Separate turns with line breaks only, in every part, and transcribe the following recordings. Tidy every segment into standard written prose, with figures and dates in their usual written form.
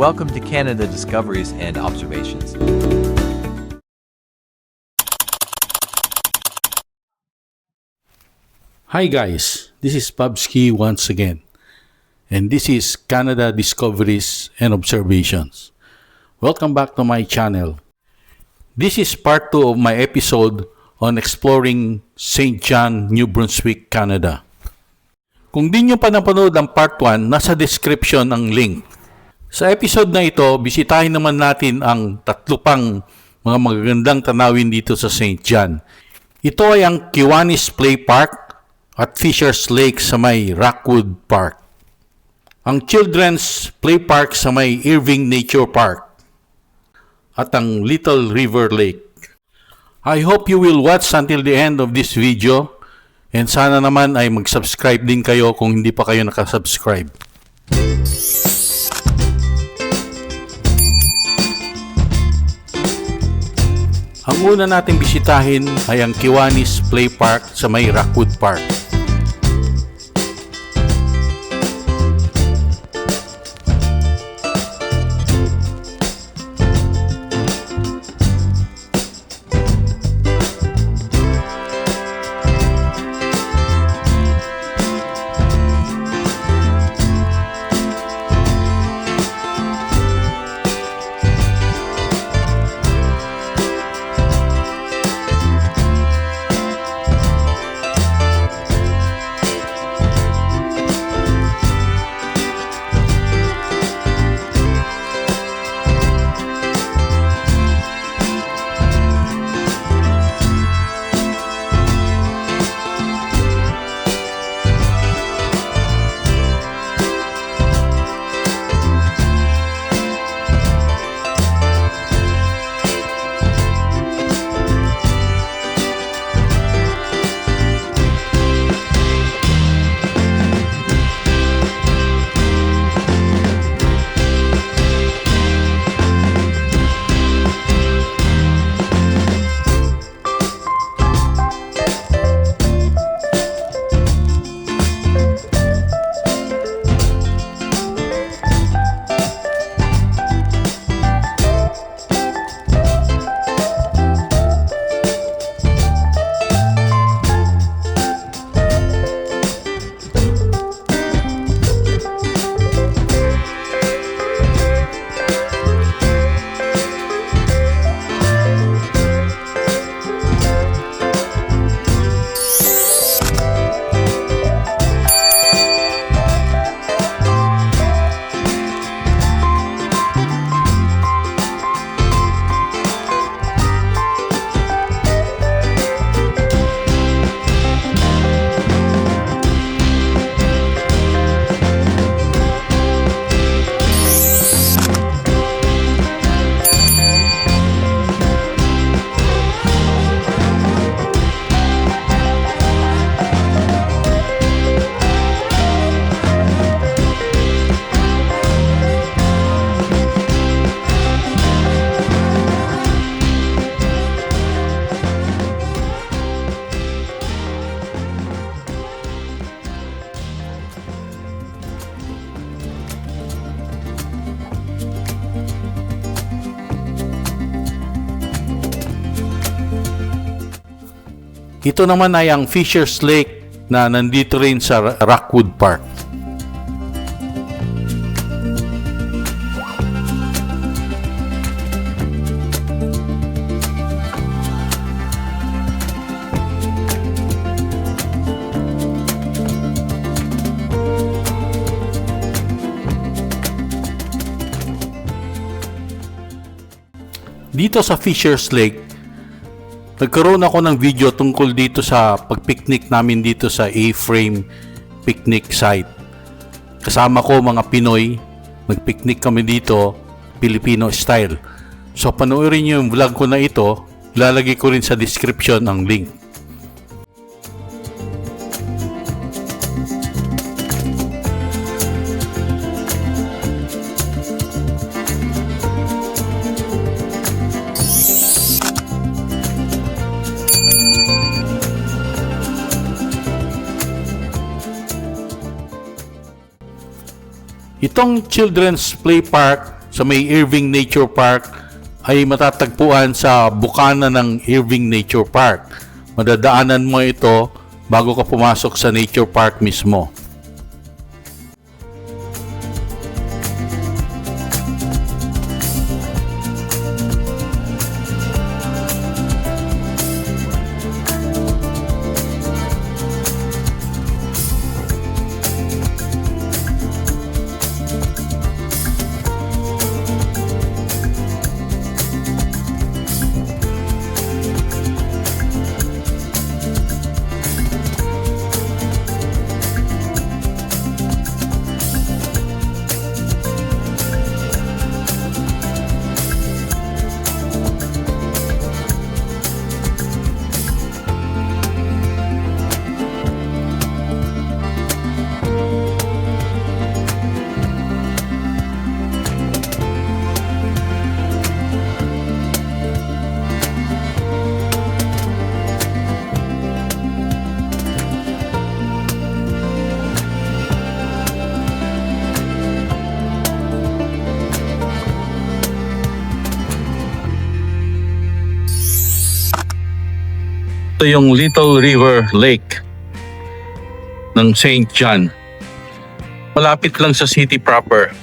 Welcome to Canada Discoveries and Observations.
Hi guys, this is Pabski once again, and this is Canada Discoveries and Observations. Welcome back to my channel. This is part 2 of my episode on exploring St. John, New Brunswick, Canada. Kung di nyo pa napanood ang part 1, nasa description ang link. Sa episode na ito, bisitahin naman natin ang 3 pang mga magagandang tanawin dito sa St. John. Ito ay ang Kiwanis Play Park at Fisher's Lake sa may Rockwood Park. Ang Children's Play Park sa may Irving Nature Park at ang Little River Lake. I hope you will watch until the end of this video and sana naman ay mag-subscribe din kayo kung hindi pa kayo nakasubscribe. Ang una natin bisitahin ay ang Kiwanis Play Park sa may Rockwood Park. Ito naman ay ang Fisher's Lake na nandito rin sa Rockwood Park. Dito sa Fisher's Lake, nagkaroon ako ng video tungkol dito sa pagpiknik namin dito sa A-Frame picnic site. Kasama ko mga Pinoy, nagpiknik kami dito, Filipino style. So panoorin niyo yung vlog ko na ito, ilalagay ko rin sa description ang link. Itong Children's Play Park sa may Irving Nature Park ay matatagpuan sa bukana ng Irving Nature Park. Madadaanan mo ito bago ka pumasok sa Nature Park mismo. Ito yung Little River Lake ng St. John. Malapit lang sa city proper.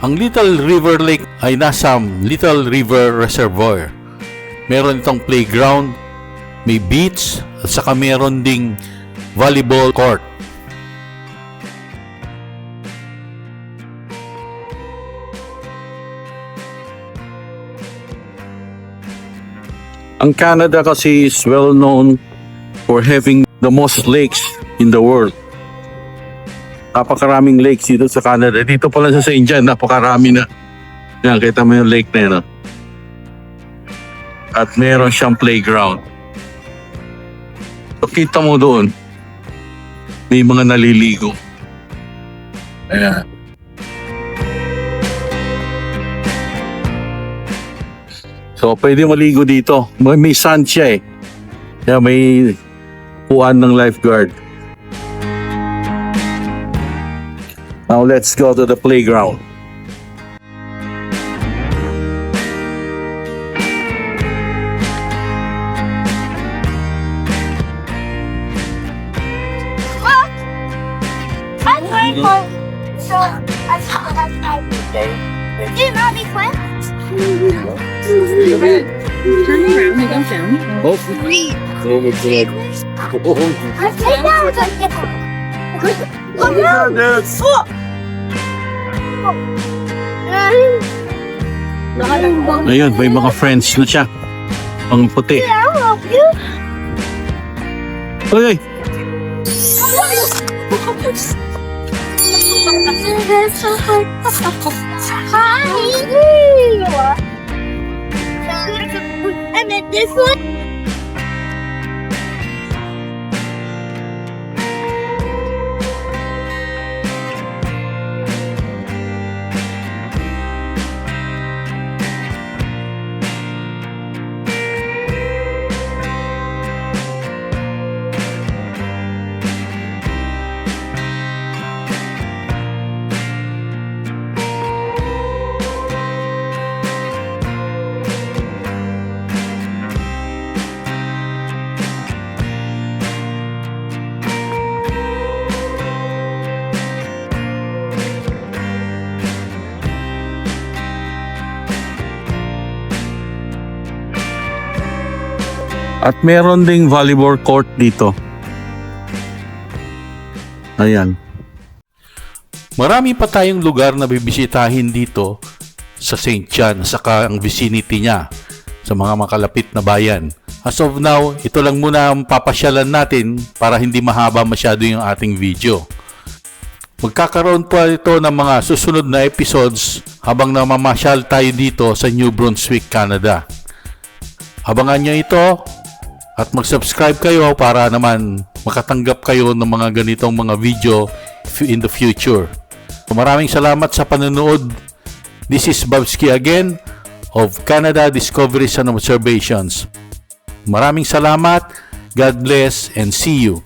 Ang Little River Lake ay nasa Little River Reservoir. Meron itong playground, may beach, at saka meron ding volleyball court. Ang Canada kasi is well known for having the most lakes in the world. Napakaraming lakes dito sa Canada. Dito pala sa St. John, napakarami na. Yan, kita mo yung lake na yun. At meron siyang playground. So, kita mo doon, may mga naliligo. Ayan. So, pwede maligo dito. May sand siya eh. Kaya may puan ng lifeguard. Now, let's go to the playground.
I'm grateful. So, I saw that I do you know any plants?
Turn around and go down.
Oh,
I think that was a different. Look out!
ayun, may mga friends na siya. Ang puti.
I love you.
Okay.
Hi. And then this one.
At meron ding volleyball court dito. Ayan. Marami pa tayong lugar na bibisitahin dito sa St. John, saka ang vicinity niya sa mga makalapit na bayan. As of now, ito lang muna ang papasyalan natin para hindi mahaba masyado yung ating video. Magkakaroon pa ito ng mga susunod na episodes habang namamasyal tayo dito sa New Brunswick, Canada. Abangan nyo ito at mag-subscribe kayo para naman makatanggap kayo ng mga ganitong mga video in the future. So, maraming salamat sa panonood. This is Babski again of Canada Discoveries and Observations. Maraming salamat. God bless and see you.